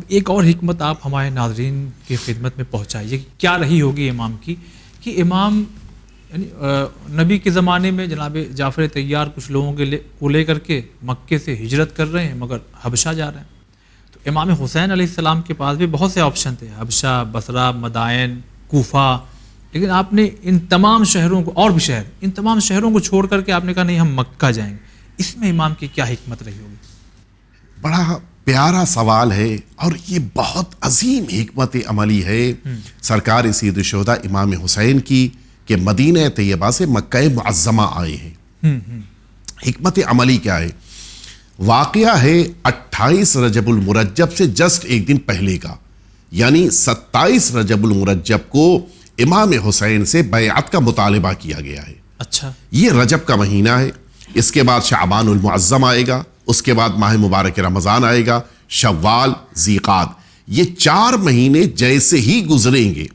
ایک اور حکمت آپ ہمارے ناظرین کی خدمت میں پہنچائیے کہ کیا رہی ہوگی امام کی، کہ امام یعنی نبی کے زمانے میں جناب جعفر طیار کچھ لوگوں کو لے کر کے مکے سے ہجرت کر رہے ہیں مگر حبشہ جا رہے ہیں، تو امام حسین علیہ السلام کے پاس بھی بہت سے آپشن تھے، حبشہ، بصرہ، مدائن، کوفہ، لیکن آپ نے ان تمام شہروں کو، اور بھی شہر، ان تمام شہروں کو چھوڑ کر کے آپ نے کہا نہیں ہم مکہ جائیں گے. اس میں امام کی کیا حکمت رہی ہوگی؟ بڑا پیارا سوال ہے اور یہ بہت عظیم حکمت عملی ہے سرکار سید الشہداء امام حسین کی کہ مدینہ طیبہ سے مکہ معظمہ آئے ہیں. حکمت عملی کیا ہے؟ واقعہ ہے 28 رجب المرجب سے جسٹ ایک دن پہلے کا، یعنی 27 رجب المرجب کو امام حسین سے بیعت کا مطالبہ کیا گیا ہے. اچھا، یہ رجب کا مہینہ ہے، اس کے بعد شعبان المعظم آئے گا، اس کے بعد ماہ مبارک رمضان آئے گا، شوال، ذیقعد، یہ 4 مہینے جیسے ہی گزریں گے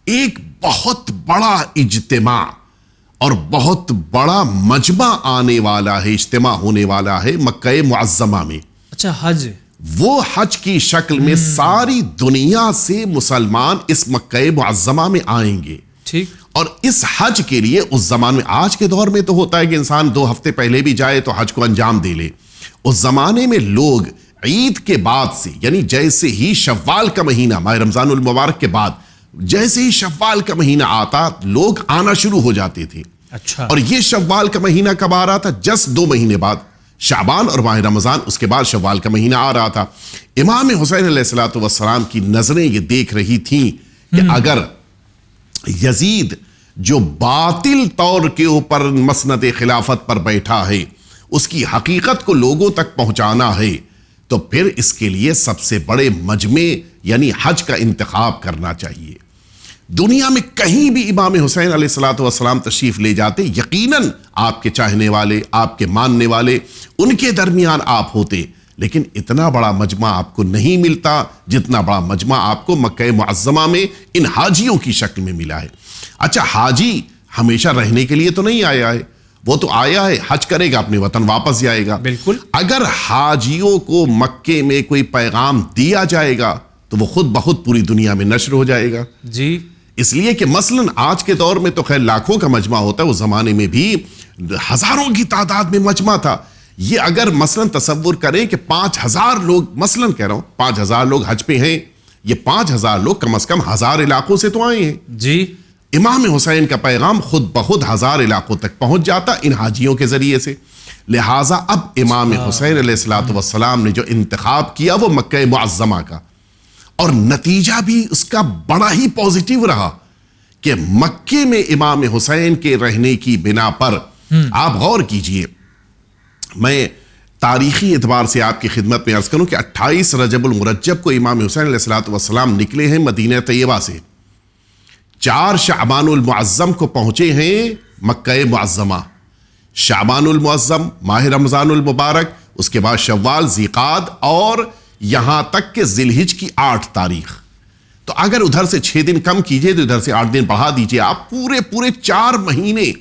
ایک بہت بڑا اجتماع اور بہت بڑا مجمع آنے والا ہے، اجتماع ہونے والا ہے مکہ معظمہ میں. اچھا، حج، وہ حج کی شکل میں ساری دنیا سے مسلمان اس مکہ معظمہ میں آئیں گے. ٹھیک. اور اس حج کے لیے اس زمان میں، آج کے دور میں تو ہوتا ہے کہ انسان 2 ہفتے پہلے بھی جائے تو حج کو انجام دے لے، اس زمانے میں لوگ عید کے بعد سے، یعنی جیسے ہی شوال کا مہینہ، ماہ رمضان المبارک کے بعد جیسے ہی شوال کا مہینہ آتا لوگ آنا شروع ہو جاتے تھے. اچھا. اور یہ شوال کا مہینہ کب آ رہا تھا؟ جسٹ 2 مہینے بعد، شعبان اور ماہ رمضان، اس کے بعد شوال کا مہینہ آ رہا تھا. امام حسین علیہ السلام کی نظریں یہ دیکھ رہی تھیں کہ اگر یزید جو باطل طور کے اوپر مسند خلافت پر بیٹھا ہے اس کی حقیقت کو لوگوں تک پہنچانا ہے تو پھر اس کے لیے سب سے بڑے مجمع یعنی حج کا انتخاب کرنا چاہیے. دنیا میں کہیں بھی امام حسین علیہ السلام تشریف لے جاتے، یقیناً آپ کے چاہنے والے، آپ کے ماننے والے ان کے درمیان آپ ہوتے، لیکن اتنا بڑا مجمع آپ کو نہیں ملتا جتنا بڑا مجمع آپ کو مکہ معظمہ میں ان حاجیوں کی شکل میں ملا ہے. اچھا، حاجی ہمیشہ رہنے کے لیے تو نہیں آیا ہے، وہ تو آیا ہے حج کرے گا، اپنے وطن واپس جائے گا. بالکل. اگر حاجیوں کو مکے میں کوئی پیغام دیا جائے گا تو وہ خود بخود پوری دنیا میں نشر ہو جائے گا. جی. اس لیے کہ مثلا آج کے دور میں تو خیر لاکھوں کا مجمع ہوتا ہے، اس زمانے میں بھی ہزاروں کی تعداد میں مجمع تھا. یہ اگر مثلا تصور کریں کہ 5000 لوگ، مثلا کہہ رہا ہوں 5000 لوگ حج پہ ہیں، یہ 5000 لوگ کم از کم 1000 علاقوں سے تو آئے ہیں. جی. امام حسین کا پیغام خود بخود 1000 علاقوں تک پہنچ جاتا ان حاجیوں کے ذریعے سے. لہٰذا اب امام حسین علیہ السلام نے جو انتخاب کیا وہ مکہ معظمہ کا، اور نتیجہ بھی اس کا بڑا ہی پازیٹیو رہا کہ مکے میں امام حسین کے رہنے کی بنا پر آپ غور کیجئے. میں تاریخی اعتبار سے آپ کی خدمت میں عرض کروں کہ 28 رجب المرجب کو امام حسین علیہ السلام نکلے ہیں مدینہ طیبہ سے، 4 شعبان المعظم کو پہنچے ہیں مکہ معظمہ. شعبان المعظم، ماہ رمضان المبارک، اس کے بعد شوال، ذیقعد، اور یہاں تک کہ ذی الحج کی 8 تاریخ. تو اگر ادھر سے 6 دن کم کیجئے تو ادھر سے 8 دن بڑھا دیجئے، آپ پورے 4 مہینے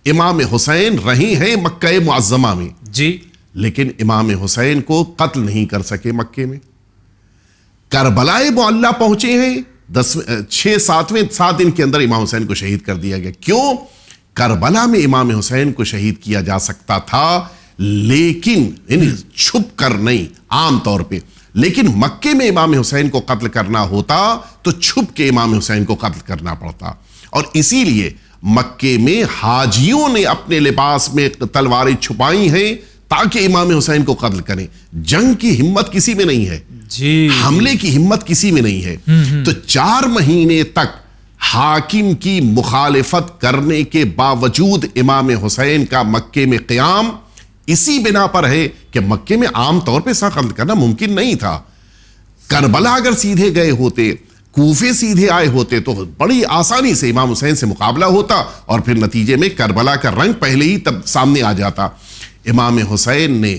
امام حسین رہے ہیں مکہ معظمہ میں. جی. لیکن امام حسین کو قتل نہیں کر سکے مکے میں. کربلا معلیٰ پہنچے ہیں، 7 دن کے اندر امام حسین کو شہید کر دیا گیا. کیوں؟ کربلا میں امام حسین کو شہید کیا جا سکتا تھا لیکن چھپ کر نہیں، عام طور پہ، لیکن مکے میں امام حسین کو قتل کرنا ہوتا تو چھپ کے امام حسین کو قتل کرنا پڑتا. اور اسی لیے مکے میں حاجیوں نے اپنے لباس میں تلواریں چھپائی ہیں تاکہ امام حسین کو قتل کریں. جنگ کی ہمت کسی میں نہیں ہے، جی، حملے کی ہمت کسی میں نہیں ہے. تو 4 مہینے تک حاکم کی مخالفت کرنے کے باوجود امام حسین کا مکے میں قیام اسی بنا پر ہے کہ مکے میں عام طور پہ قتل کرنا ممکن نہیں تھا. کربلا اگر سیدھے گئے ہوتے، کوفے سیدھے آئے ہوتے تو بڑی آسانی سے امام حسین سے مقابلہ ہوتا اور پھر نتیجے میں کربلا کا رنگ پہلے ہی تب سامنے آ جاتا. امام حسین نے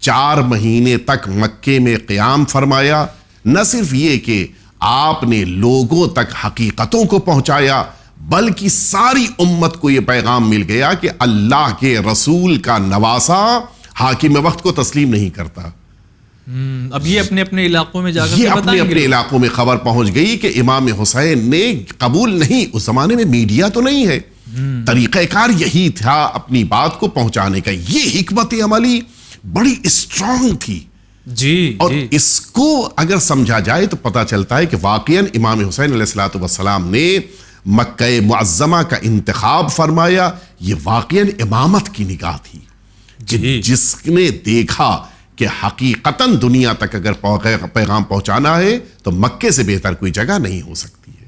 4 مہینے تک مکے میں قیام فرمایا. نہ صرف یہ کہ آپ نے لوگوں تک حقیقتوں کو پہنچایا بلکہ ساری امت کو یہ پیغام مل گیا کہ اللہ کے رسول کا نواسا حاکم وقت کو تسلیم نہیں کرتا. اب یہ اپنے اپنے علاقوں میں جا کر یہ اپنے اپنے علاقوں میں خبر پہنچ گئی کہ امام حسین نے قبول نہیں. اس زمانے میں میڈیا تو نہیں ہے, طریقہ کار یہی تھا اپنی بات کو پہنچانے کا. یہ حکمت عملی بڑی اسٹرانگ تھی جی, اور اس کو اگر سمجھا جائے تو پتہ چلتا ہے کہ واقعاً امام حسین علیہ الصلوۃ والسلام نے مکہ معظمہ کا انتخاب فرمایا. یہ واقعاً امامت کی نگاہ تھی جس نے دیکھا کہ حقیقتاً دنیا تک اگر پیغام پہنچانا ہے تو مکے سے بہتر کوئی جگہ نہیں ہو سکتی.